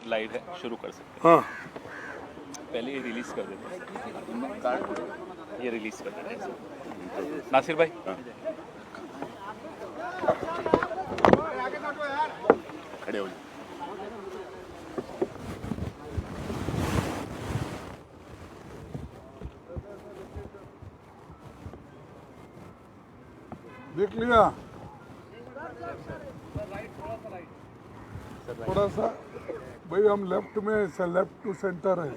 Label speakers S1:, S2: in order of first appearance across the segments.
S1: Light है, शुरू कर सकते
S2: हाँ
S1: हैं। पहले ये रिलीज कर देते हैं, ये रिलीज कर देते हैं। नासिर भाई
S3: खड़े हो जाओ।
S2: देख लिया थोड़ा सा भाई, हम लेफ्ट में ऐसा लेफ्ट टू सेंटर है।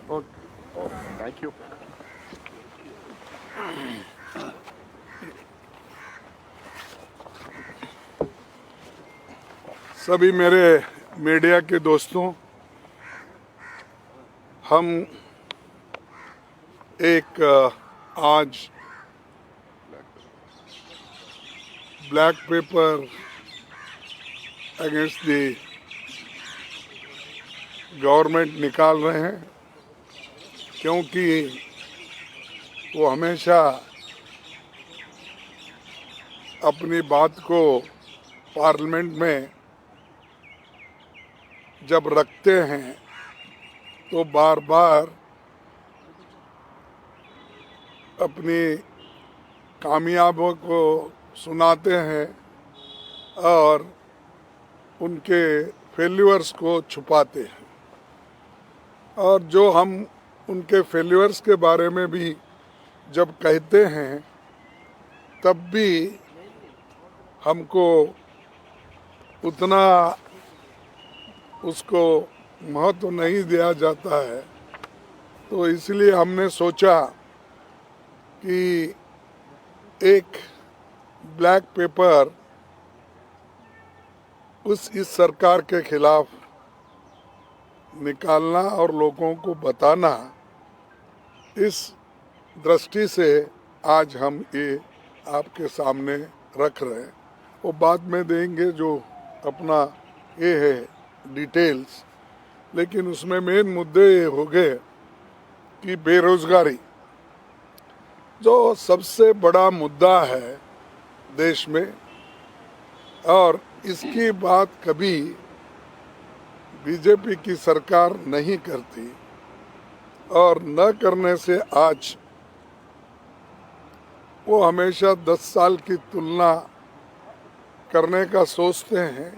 S2: Okay,
S3: thank you.
S2: सभी मेरे मीडिया के दोस्तों, हम एक आज black pepper against the government निकाल रहे हैं, क्योंकि वो हमेशा अपनी बात को पार्लियामेंट में जब रखते हैं तो बार बार अपनी कामयाबों को सुनाते हैं और उनके फेल्यूर्स को छुपाते हैं। और जो हम उनके फेल्यूर्स के बारे में भी जब कहते हैं तब भी हमको उतना उसको महत्व नहीं दिया जाता है। तो इसलिए हमने सोचा कि एक ब्लैक पेपर इस सरकार के खिलाफ निकालना और लोगों को बताना, इस दृष्टि से आज हम ये आपके सामने रख रहे हैं। वो बाद में देंगे जो अपना ये है डिटेल्स, लेकिन उसमें मेन मुद्दे ये हो गए कि बेरोजगारी जो सबसे बड़ा मुद्दा है देश में, और इसकी बात कभी बीजेपी की सरकार नहीं करती, और न करने से आज वो हमेशा 10 साल की तुलना करने का सोचते हैं।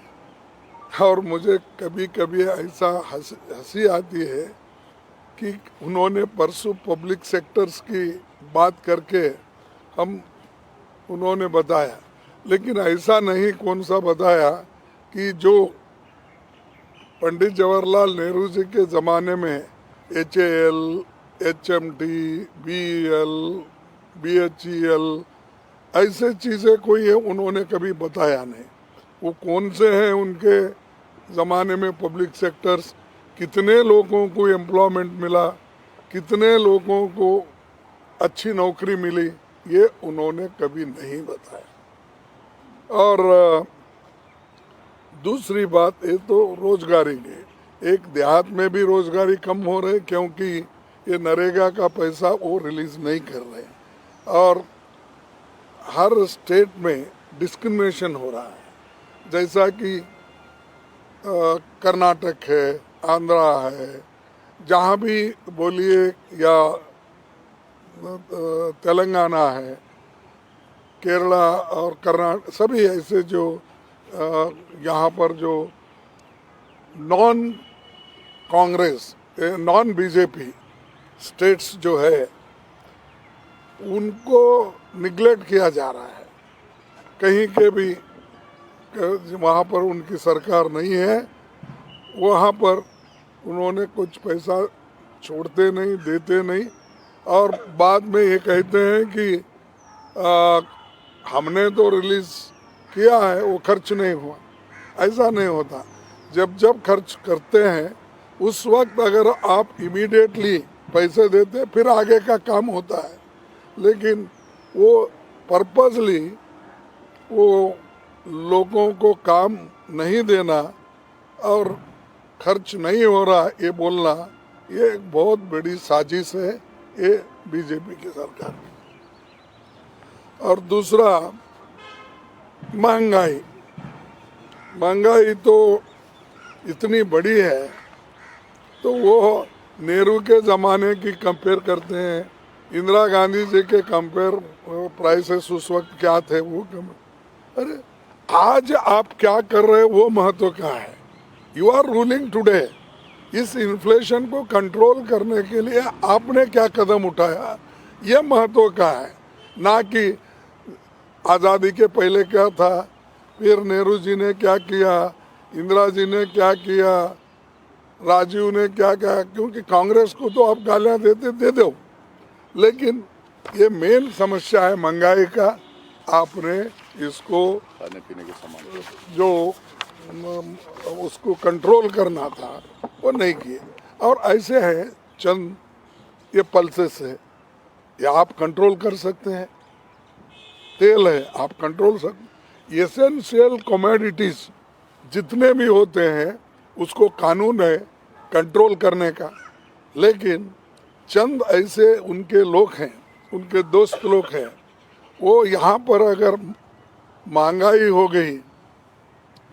S2: और मुझे कभी कभी ऐसा हंसी आती है कि उन्होंने परसों पब्लिक सेक्टर्स की बात करके उन्होंने बताया, लेकिन ऐसा नहीं कौन सा बताया कि जो पंडित जवाहरलाल नेहरू जी के ज़माने में HAL, HMT, BEL, BHEL ऐसे चीज़ें कोई है उन्होंने कभी बताया नहीं। वो कौन से हैं उनके ज़माने में पब्लिक सेक्टर्स, कितने लोगों को एम्प्लॉयमेंट मिला, कितने लोगों को अच्छी नौकरी मिली, ये उन्होंने कभी नहीं बताया। और दूसरी बात ये तो रोजगारी की, एक देहात में भी रोजगारी कम हो रही क्योंकि ये नरेगा का पैसा वो रिलीज नहीं कर रहे, और हर स्टेट में डिस्क्रिमिनेशन हो रहा है। जैसा कि कर्नाटक है, आंध्रा है, जहाँ भी बोलिए, या तेलंगाना है, केरला और कर्नाटक, सभी ऐसे जो यहाँ पर जो non Congress, non BJP states जो है, उनको निगलेक्ट किया जा रहा है। कहीं के भी वहाँ पर उनकी सरकार नहीं है, वहाँ पर उन्होंने कुछ पैसा छोड़ते नहीं, देते नहीं, और बाद में ये कहते हैं कि हमने तो रिलीज किया है, वो खर्च नहीं हुआ। ऐसा नहीं होता। जब जब खर्च करते हैं उस वक्त अगर आप इमीडिएटली पैसे देते फिर आगे का काम होता है, लेकिन वो पर्पसली वो लोगों को काम नहीं देना और खर्च नहीं हो रहा ये बोलना, ये एक बहुत बड़ी साजिश है। ये बीजेपी की सरकार की। और दूसरा महंगाई, महंगाई तो इतनी बड़ी है, तो वो नेहरू के ज़माने की कंपेयर करते हैं, इंदिरा गांधी जी के कंपेयर प्राइसेस उस वक्त क्या थे वो अरे आज आप क्या कर रहे हैं वो महत्व का है। You are ruling today. इस इन्फ्लेशन को कंट्रोल करने के लिए आपने क्या कदम उठाया ये महत्व का है, ना कि आज़ादी के पहले क्या था, फिर नेहरू जी ने क्या किया, इंदिरा जी ने क्या किया, राजीव ने क्या किया। क्योंकि कांग्रेस को तो आप गालियां देते दे दो, लेकिन ये मेन समस्या है महंगाई का। आपने इसको
S3: खाने पीने के सामान
S2: जो उसको कंट्रोल करना था वो नहीं किए। और ऐसे है चंद ये पल्सेस है, ये आप कंट्रोल कर सकते हैं। तेल है आप कंट्रोल सकते। एसेंशियल कमोडिटीज जितने भी होते हैं उसको कानून है कंट्रोल करने का, लेकिन चंद ऐसे उनके लोग हैं, उनके दोस्त लोग हैं, वो यहाँ पर अगर महंगाई हो गई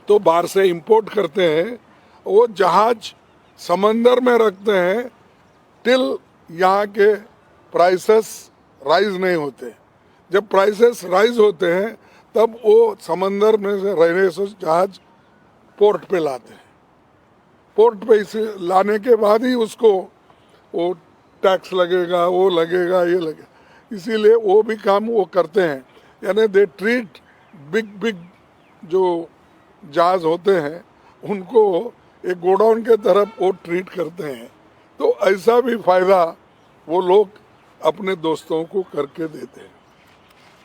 S2: तो बाहर से इंपोर्ट करते हैं, वो जहाज समंदर में रखते हैं टिल यहाँ के प्राइसेस राइज नहीं होते। जब प्राइसेस राइज होते हैं तब वो समंदर में से रहने से जहाज पोर्ट पे लाते हैं। पोर्ट पे इसे लाने के बाद ही उसको वो टैक्स लगेगा, वो लगेगा, ये लगेगा, इसीलिए वो भी काम वो करते हैं। यानी दे ट्रीट बिग जो जहाज होते हैं उनको एक गोडाउन के तरफ वो ट्रीट करते हैं। तो ऐसा भी फायदा वो लोग अपने दोस्तों को करके देते हैं।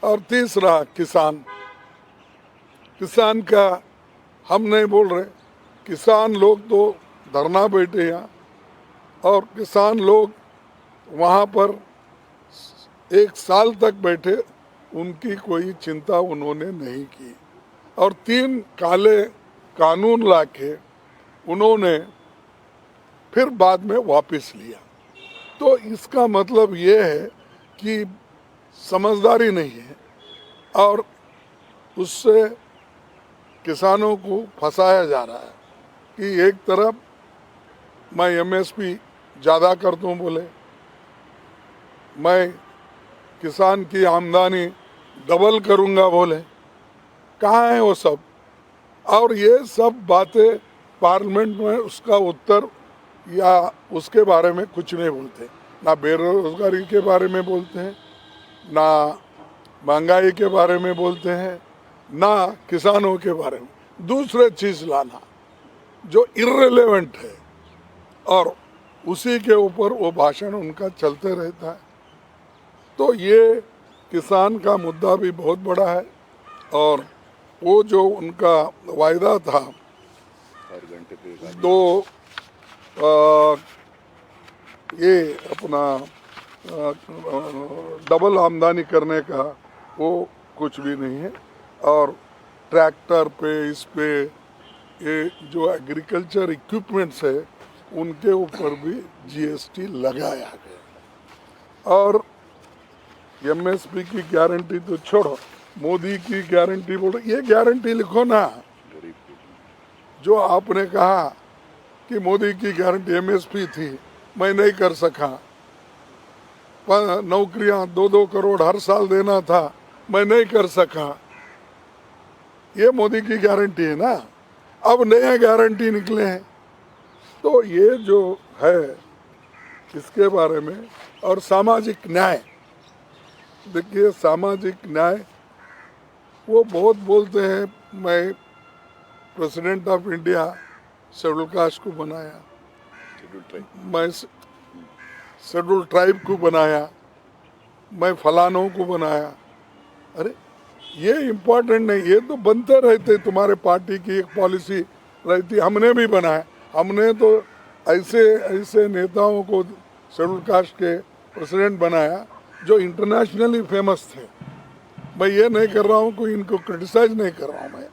S2: और तीसरा किसान, किसान का हम नहीं बोल रहे, किसान लोग तो धरना बैठे यहाँ, और किसान लोग वहाँ पर 1 साल तक बैठे, उनकी कोई चिंता उन्होंने नहीं की। और 3 काले कानून लाके उन्होंने फिर बाद में वापस लिया। तो इसका मतलब ये है कि समझदारी नहीं है, और उससे किसानों को फंसाया जा रहा है कि एक तरफ मैं एमएसपी ज़्यादा कर दूँ बोले, मैं किसान की आमदनी डबल करूँगा बोले, कहाँ है वो सब। और ये सब बातें पार्लियामेंट में उसका उत्तर या उसके बारे में कुछ नहीं बोलते, ना बेरोजगारी के बारे में बोलते हैं, ना महंगाई के बारे में बोलते हैं, ना किसानों के बारे में। दूसरे चीज़ लाना जो इर्रेलेवेंट है, और उसी के ऊपर वो भाषण उनका चलते रहता है। तो ये किसान का मुद्दा भी बहुत बड़ा है, और वो जो उनका वायदा था
S3: हर घंटे पे
S2: दो ये अपना डबल आमदनी करने का, वो कुछ भी नहीं है। और ट्रैक्टर पे, इस पे, ये जो एग्रीकल्चर इक्विपमेंट्स है उनके ऊपर भी जीएसटी लगाया गया। और एमएसपी की गारंटी तो छोड़ो, मोदी की गारंटी बोलो, ये गारंटी लिखो ना।
S3: गरीब के
S2: जो आपने कहा कि मोदी की गारंटी एमएसपी थी, मैं नहीं कर सका, नौकरियां 2-2 करोड़ हर साल देना था, मैं नहीं कर सका, ये मोदी की गारंटी है ना। अब नए गारंटी निकले हैं, तो ये जो है इसके बारे में। और सामाजिक न्याय, देखिए सामाजिक न्याय वो बहुत बोलते हैं, मैं president of India schedule caste को बनाया,
S3: शेड्यूल ट्राइब
S2: मैं शेड्यूल ट्राइब को बनाया, मैं फलानों को बनाया। अरे ये इम्पोर्टेंट नहीं, ये तो बनते रहते, तुम्हारे पार्टी की एक पॉलिसी रहती। हमने भी बनाया, हमने तो ऐसे ऐसे नेताओं को शेड्यूल कास्ट के प्रेसिडेंट बनाया जो इंटरनेशनली फेमस थे। मैं ये नहीं कर रहा हूँ, कोई इनको क्रिटिसाइज नहीं कर रहा हूँ, मैं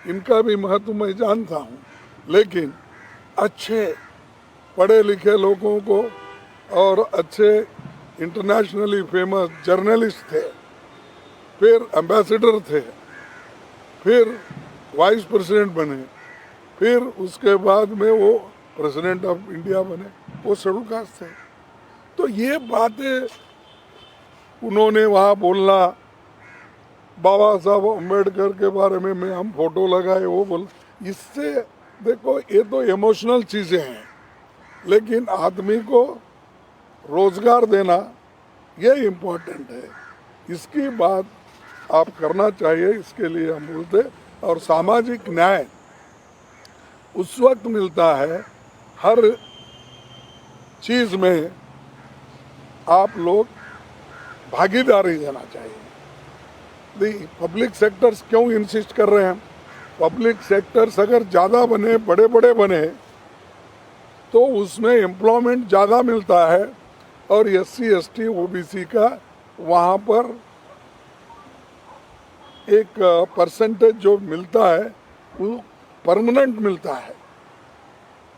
S2: इनका भी महत्व मैं जानता हूँ, लेकिन अच्छे पढ़े लिखे लोगों को और अच्छे इंटरनेशनली फेमस जर्नलिस्ट थे, फिर एम्बेसडर थे, फिर वाइस प्रेसिडेंट बने, फिर उसके बाद में वो प्रेसिडेंट ऑफ इंडिया बने, वो शेड्यूल कास्ट थे। तो ये बातें उन्होंने वहाँ बोलना, बाबा साहब अम्बेडकर के बारे में हम फोटो लगाए, वो बोल, इससे देखो ये तो इमोशनल चीज़ें हैं, लेकिन आदमी को रोजगार देना ये इम्पोर्टेंट है। इसकी बात आप करना चाहिए, इसके लिए हम बोलते। और सामाजिक न्याय उस वक्त मिलता है, हर चीज़ में आप लोग भागीदारी देना चाहिए। पब्लिक सेक्टर्स क्यों इंसिस्ट कर रहे हैं? पब्लिक सेक्टर्स अगर ज़्यादा बने, बड़े बड़े बने, तो उसमें एम्प्लॉयमेंट ज़्यादा मिलता है और SC ST OBC का वहाँ पर एक परसेंटेज जो मिलता है वो परमानेंट मिलता है।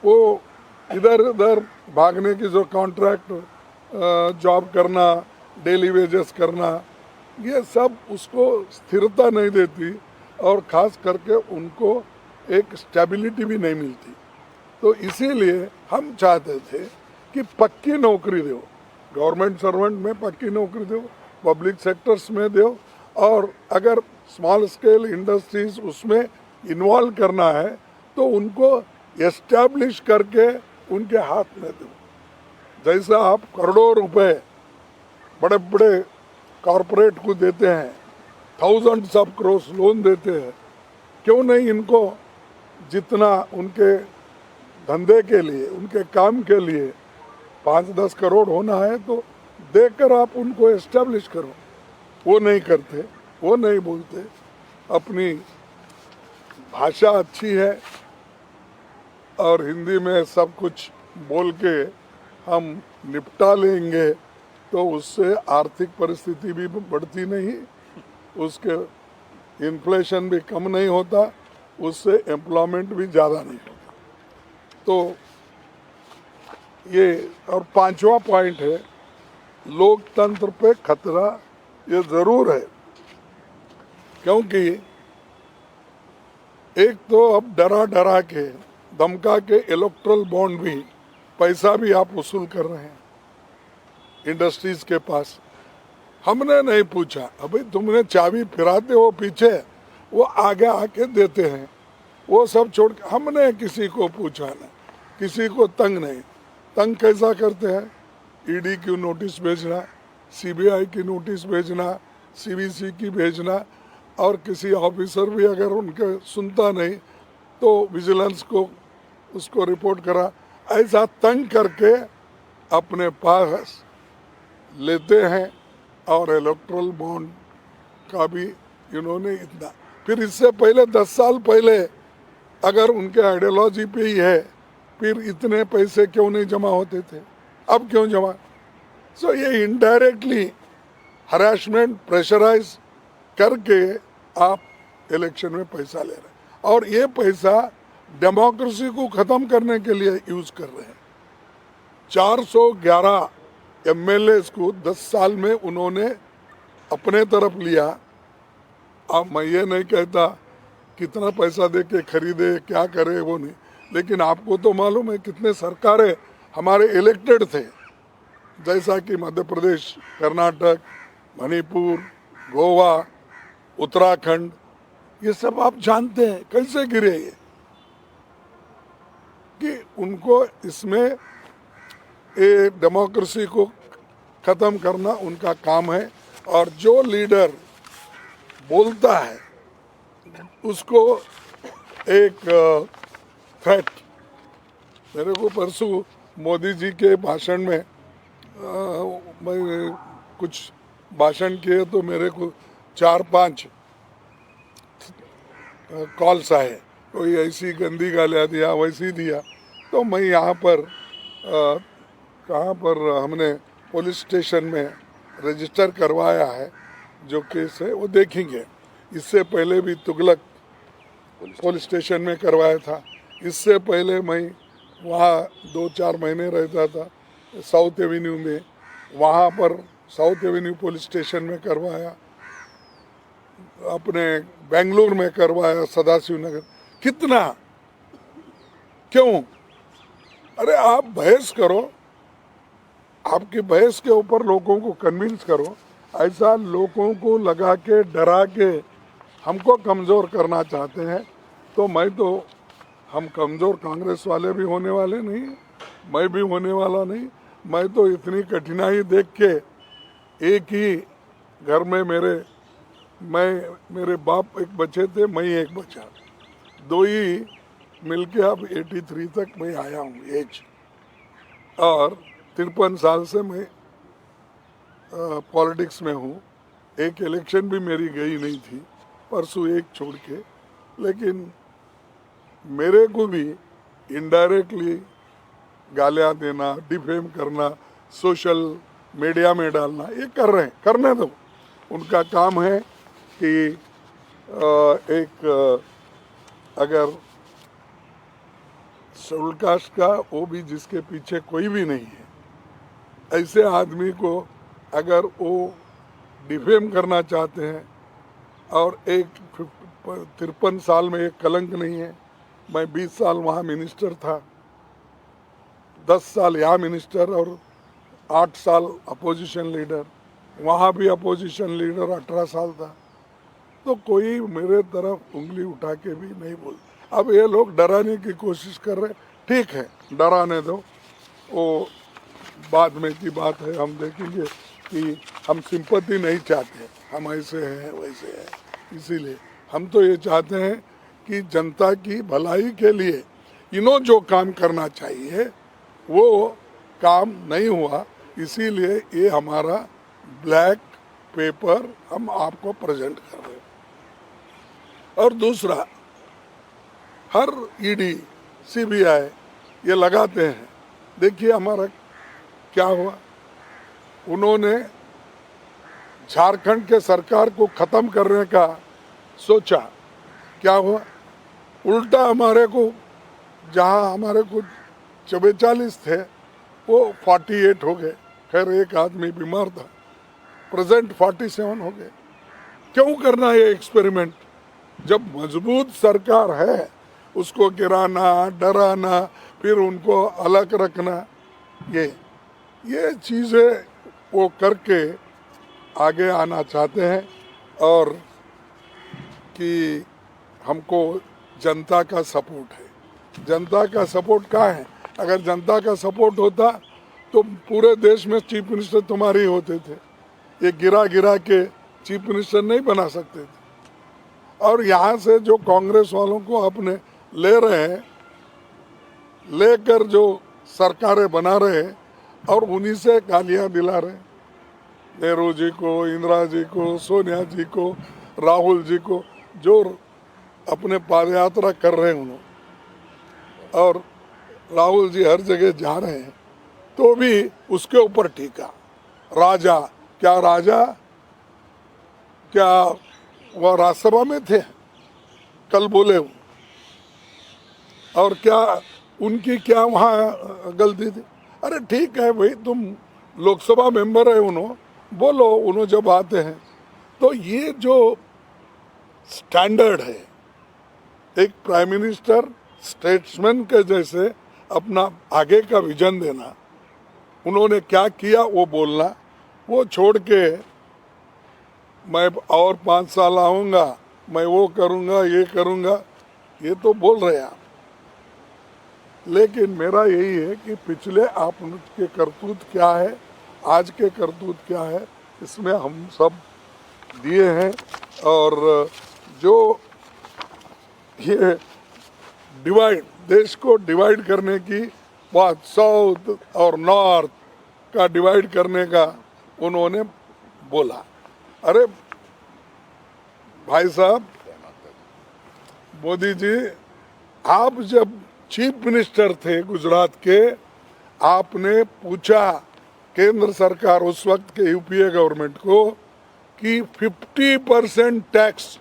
S2: वो इधर उधर भागने की जो कॉन्ट्रैक्ट जॉब करना, डेली वेजेस करना, ये सब उसको स्थिरता नहीं देती और ख़ास करके उनको एक स्टेबिलिटी भी नहीं मिलती। तो इसीलिए हम चाहते थे कि पक्की नौकरी दो, गवर्नमेंट सर्वेंट में पक्की नौकरी दो, पब्लिक सेक्टर्स में दो, और अगर स्मॉल स्केल इंडस्ट्रीज उसमें इन्वॉल्व करना है तो उनको एस्टैब्लिश करके उनके हाथ में दो। जैसा आप करोड़ों रुपए बड़े बड़े कॉरपोरेट को देते हैं, थाउजेंड्स ऑफ करोड़ लोन देते हैं, क्यों नहीं इनको जितना उनके धंधे के लिए, उनके काम के लिए 5-10 करोड़ होना है तो देकर आप उनको एस्टेब्लिश करो। वो नहीं करते, वो नहीं बोलते। अपनी भाषा अच्छी है और हिंदी में सब कुछ बोल के हम निपटा लेंगे, तो उससे आर्थिक परिस्थिति भी बढ़ती नहीं, उसके इन्फ्लेशन भी कम नहीं होता, उससे एम्प्लॉयमेंट भी ज़्यादा नहीं होता। तो ये, और 5वां पॉइंट है, लोकतंत्र पे खतरा ये ज़रूर है, क्योंकि एक तो अब डरा डरा के, धमका के इलेक्ट्रल बॉन्ड भी, पैसा भी आप वसूल कर रहे हैं इंडस्ट्रीज के पास। हमने नहीं पूछा, अभी तुमने चाबी फिराते हो पीछे, वो आगे आके देते हैं, वो सब छोड़ के हमने किसी को पूछा नहीं, किसी को तंग नहीं। तंग कैसा करते हैं? ED की नोटिस भेजना, CBI की नोटिस भेजना, CVC की भेजना, और किसी ऑफिसर भी अगर उनके सुनता नहीं तो विजिलेंस को उसको रिपोर्ट करा, ऐसा तंग करके अपने पास लेते हैं। और इलेक्ट्रल बॉन्ड का भी इन्होंने इतना, फिर इससे पहले 10 साल पहले अगर उनके आइडियोलॉजी पे ही है, फिर इतने पैसे क्यों नहीं जमा होते थे, अब क्यों जमा? सो ये इनडायरेक्टली हरासमेंट, प्रेशराइज करके आप इलेक्शन में पैसा ले रहे हैं, और ये पैसा डेमोक्रेसी को ख़त्म करने के लिए यूज़ कर रहे हैं। 411 MLAs को 10 साल में उन्होंने अपने तरफ लिया। अब मैं ये नहीं कहता कितना पैसा दे के खरीदे, क्या करे, वो नहीं, लेकिन आपको तो मालूम है कितने सरकारें हमारे इलेक्टेड थे, जैसा कि मध्य प्रदेश, कर्नाटक, मणिपुर, गोवा, उत्तराखंड, ये सब आप जानते हैं कैसे गिरे ये, कि उनको इसमें ये डेमोक्रेसी को ख़त्म करना उनका काम है। और जो लीडर बोलता है उसको एक थ्रेट, मेरे को परसों मोदी जी के भाषण में मैं कुछ भाषण किए तो मेरे को 4-5 कॉल्स आए, कोई ऐसी गंदी गालियाँ दिया, वैसी दिया। तो मैं यहाँ पर कहाँ पर हमने पुलिस स्टेशन में रजिस्टर करवाया है, जो केस है वो देखेंगे। इससे पहले भी तुगलक पुलिस स्टेशन में करवाया था, इससे पहले मैं वहाँ 2-4 महीने रहता था साउथ एवेन्यू में, वहाँ पर साउथ एवेन्यू पुलिस स्टेशन में करवाया, अपने बेंगलुरु में करवाया, सदाशिव नगर। कितना, क्यों? अरे आप बहस करो, आपकी बहस के ऊपर लोगों को कन्विंस करो। ऐसा लोगों को लगा के डरा के हमको कमज़ोर करना चाहते हैं तो हम कमज़ोर कांग्रेस वाले भी होने वाले नहीं, मैं भी होने वाला नहीं। मैं तो इतनी कठिनाई देख के, एक ही घर में मेरे बाप एक बच्चे थे, मैं एक बचा, दो ही मिलके अब 83 तक मैं आया हूँ एज, और 53 साल से मैं पॉलिटिक्स में हूँ। एक इलेक्शन भी मेरी गई नहीं थी, परसों एक छोड़ के। लेकिन मेरे को भी इनडायरेक्टली गालियाँ देना, डिफेम करना, सोशल मीडिया में डालना, ये कर रहे हैं, करने दो। उनका काम है कि अगर शेड्यूल कास्ट का वो भी जिसके पीछे कोई भी नहीं है, ऐसे आदमी को अगर वो डिफेम करना चाहते हैं, और 53 साल में एक कलंक नहीं है। मैं 20 साल वहाँ मिनिस्टर था, 10 साल यहाँ मिनिस्टर और 8 साल अपोजिशन लीडर, वहाँ भी अपोजिशन लीडर 18 साल था। तो कोई मेरे तरफ उंगली उठा के भी नहीं बोल। अब ये लोग डराने की कोशिश कर रहे, ठीक है, डराने दो, वो बाद में की बात है। हम देखेंगे कि हम सिंपैथी नहीं चाहते, हम ऐसे हैं वैसे हैं। इसीलिए हम तो ये चाहते हैं कि जनता की भलाई के लिए इन्हों जो काम करना चाहिए वो काम नहीं हुआ, इसीलिए ये हमारा ब्लैक पेपर हम आपको प्रेजेंट कर रहे हैं। और दूसरा, हर ईडी सीबीआई ये लगाते हैं। देखिए हमारा क्या हुआ, उन्होंने झारखंड के सरकार को खत्म करने का सोचा, क्या हुआ, उल्टा हमारे को, जहां हमारे को 44 थे वो 48 हो गए। खैर एक आदमी बीमार था, प्रेजेंट 47 हो गए। क्यों करना ये एक्सपेरिमेंट? जब मजबूत सरकार है उसको गिराना, डराना, फिर उनको अलग रखना, ये चीज़ें वो करके आगे आना चाहते हैं। और कि हमको जनता का सपोर्ट है। जनता का सपोर्ट कहाँ है? अगर जनता का सपोर्ट होता तो पूरे देश में चीफ मिनिस्टर तुम्हारे ही होते थे। ये गिरा के चीफ मिनिस्टर नहीं बना सकते थे। और यहाँ से जो कांग्रेस वालों को अपने ले रहे हैं, लेकर जो सरकारें बना रहे हैं और उन्हीं से गालियाँ दिला रहे हैं। नेहरू जी को, इंदिरा जी को, सोनिया जी को, राहुल जी को, जो अपने पादयात्रा कर रहे हैं उन्होंने, और राहुल जी हर जगह जा रहे हैं तो भी उसके ऊपर टीका। राजा क्या वह राज्यसभा में थे? कल बोले वो। और क्या उनकी क्या वहाँ गलती थी? अरे ठीक है भाई, तुम लोकसभा मेंबर है, बोलो, उन्होंने जब आते हैं। तो ये जो स्टैंडर्ड है, एक प्राइम मिनिस्टर स्टेट्समैन के जैसे अपना आगे का विजन देना, उन्होंने क्या किया वो बोलना, वो छोड़ के मैं और 5 साल आऊँगा, मैं वो करूँगा, ये करूँगा, ये तो बोल रहे हैं आप। लेकिन मेरा यही है कि पिछले आपके करतूत क्या है, आज के करतूत क्या है, इसमें हम सब दिए हैं। और जो ये डिवाइड, देश को डिवाइड करने की बात, साउथ और नॉर्थ का डिवाइड करने का उन्होंने बोला। अरे भाई साहब, मोदी जी, आप जब चीफ मिनिस्टर थे गुजरात के, आपने पूछा केंद्र सरकार उस वक्त के यूपीए गवर्नमेंट को कि 50% टैक्स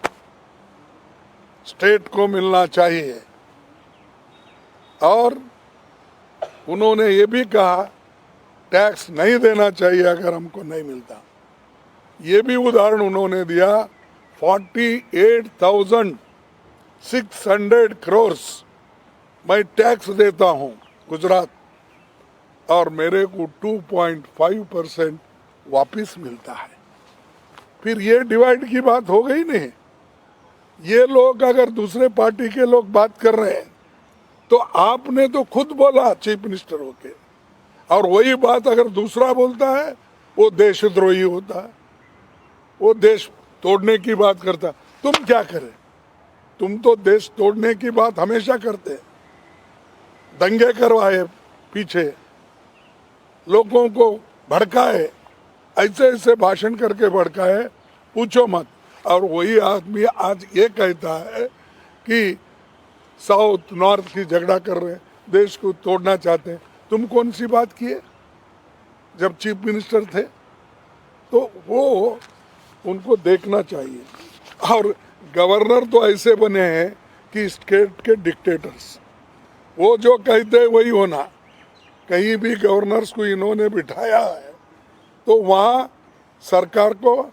S2: स्टेट को मिलना चाहिए। और उन्होंने ये भी कहा टैक्स नहीं देना चाहिए अगर हमको नहीं मिलता। ये भी उदाहरण उन्होंने दिया, 48,600 करोड़ मैं टैक्स देता हूँ गुजरात, और मेरे को 2.5% वापिस मिलता है। फिर ये डिवाइड की बात हो गई नहीं। ये लोग अगर दूसरे पार्टी के लोग बात कर रहे हैं तो आपने तो खुद बोला चीफ मिनिस्टर होके, और वही बात अगर दूसरा बोलता है वो देशद्रोही होता है, वो देश तोड़ने की बात करता। तुम क्या करें? तुम तो देश तोड़ने की बात हमेशा करते, दंगे करवाए, पीछे लोगों को भड़काए, ऐसे ऐसे भाषण करके भड़काए, पूछो मत। और वही आदमी आज ये कहता है कि साउथ नॉर्थ की झगड़ा कर रहे हैं, देश को तोड़ना चाहते हैं। तुम कौन सी बात किए जब चीफ मिनिस्टर थे? तो वो उनको देखना चाहिए। और गवर्नर तो ऐसे बने हैं कि स्टेट के डिक्टेटर्स, वो जो कहते हैं वही होना। कहीं भी गवर्नर्स को इन्होंने बिठाया है तो वहाँ सरकार को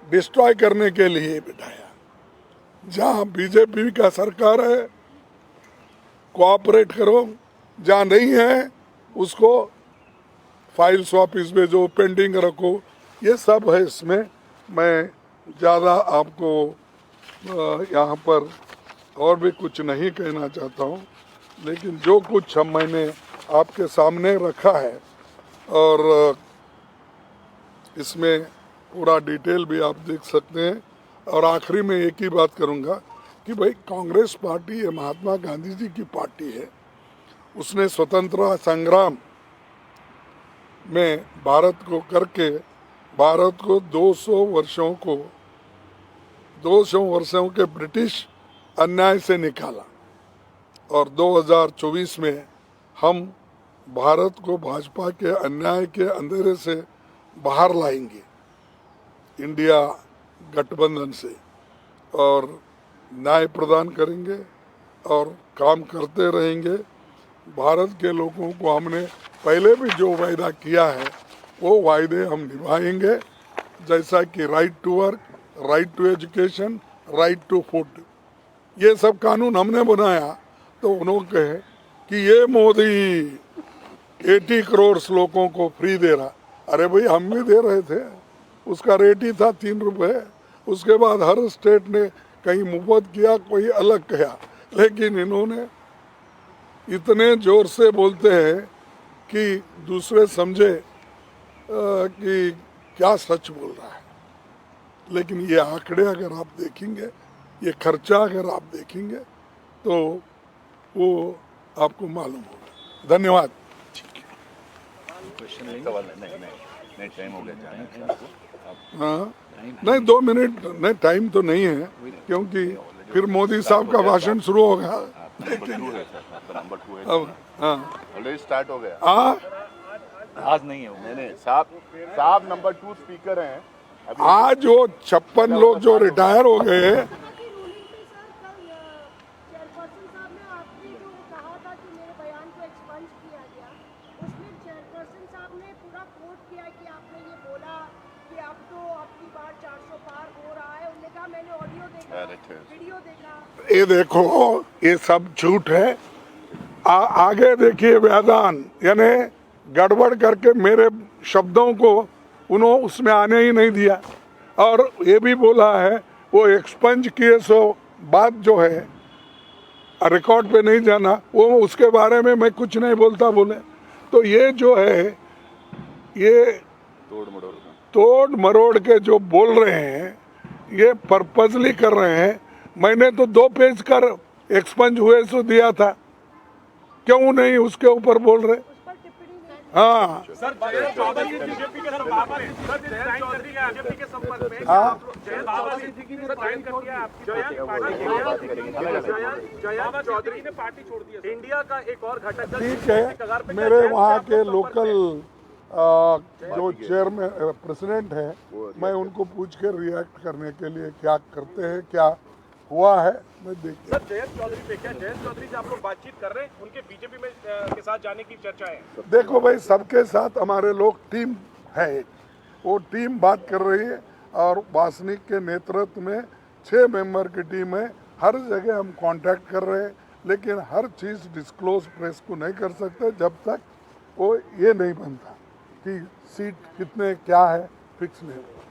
S2: डिस्ट्रॉय करने के लिए बिठाया। जहाँ बीजेपी का सरकार है कोऑपरेट करो, जहाँ नहीं है उसको फाइल्स वापिस भेजो, पेंडिंग रखो, ये सब है इसमें। मैं ज़्यादा आपको यहाँ पर और भी कुछ नहीं कहना चाहता हूँ, लेकिन जो कुछ मैंने आपके सामने रखा है और इसमें पूरा डिटेल भी आप देख सकते हैं। और आखिरी में एक ही बात करूँगा कि भाई कांग्रेस पार्टी ये महात्मा गांधी जी की पार्टी है। उसने स्वतंत्रता संग्राम में भारत को करके भारत को 200 वर्षों के ब्रिटिश अन्याय से निकाला, और 2024 में हम भारत को भाजपा के अन्याय के अंधेरे से बाहर लाएंगे इंडिया गठबंधन से, और न्याय प्रदान करेंगे और काम करते रहेंगे। भारत के लोगों को हमने पहले भी जो वायदा किया है वो वायदे हम निभाएंगे, जैसा कि right to work, right to education, right to food, ये सब कानून हमने बनाया। तो उन्होंने कहे कि ये मोदी 80 करोड़ लोगों को फ्री दे रहा। अरे भाई हम भी दे रहे थे, उसका रेट ही था 3 रुपये। उसके बाद हर स्टेट ने कहीं मुफ्त किया, कोई अलग किया, लेकिन इन्होंने इतने जोर से बोलते हैं कि दूसरे समझे कि क्या सच बोल रहा है। लेकिन ये आंकड़े अगर आप देखेंगे, ये खर्चा अगर आप देखेंगे तो वो आपको मालूम होगा। धन्यवाद।
S3: नहीं टाइम हो गया।
S2: हाँ नहीं, 2 मिनट नहीं, टाइम तो नहीं है, क्योंकि फिर मोदी साहब का भाषण शुरू होगा।
S3: नंबर 2 है।
S2: अब हाँ
S3: ऑलरेडी स्टार्ट हो गया।
S1: आज नहीं है वो।
S3: नहीं साहब नंबर 2 स्पीकर हैं।
S2: आज वो 56 लोग जो रिटायर हो गए, ये देखो ये सब झूठ है। आगे देखिए व्यादान, यानी गड़बड़ करके मेरे शब्दों को उन्होंने उसमें आने ही नहीं दिया। और ये भी बोला है वो एक्सपंज किए सो बात जो है रिकॉर्ड पे नहीं जाना, वो उसके बारे में मैं कुछ नहीं बोलता बोले। तो ये जो है ये तोड़ मरोड़ के जो बोल रहे हैं, ये पर्पजली कर रहे हैं। मैंने तो 2 पेज कर एक्सपंज हुए सो दिया था, क्यों नहीं उसके ऊपर बोल रहे? हाँ
S4: सर बीजेपी के सर बाबा सर जयंत चौधरी के बीजेपी के संपर्क में जयंत बाबा सिद्दीकी ने साइन कर दिया आपकी जयंत चौधरी ने पार्टी छोड़ दी है। इंडिया का एक और घटक
S2: ठीक है। मेरे वहाँ के लोकल जो चेयरमैन प्रेसिडेंट है, मैं उनको पूछ कर रिएक्ट करने के लिए क्या करते हैं, क्या हुआ है मैं देख
S4: सर जयंत चौधरी पे क्या जयंत चौधरी से आप लोग बातचीत कर रहे हैं, उनके बीजेपी में के साथ जाने की चर्चा है?
S2: देखो भाई, सबके साथ हमारे लोग टीम है, वो टीम बात कर रही है और वासनिक के नेतृत्व में 6 मेंबर की टीम है। हर जगह हम कांटेक्ट कर रहे हैं, लेकिन हर चीज़ डिस्क्लोज प्रेस को नहीं कर सकते जब तक वो ये नहीं बनता कि सीट कितने क्या है फिक्स नहीं होगा।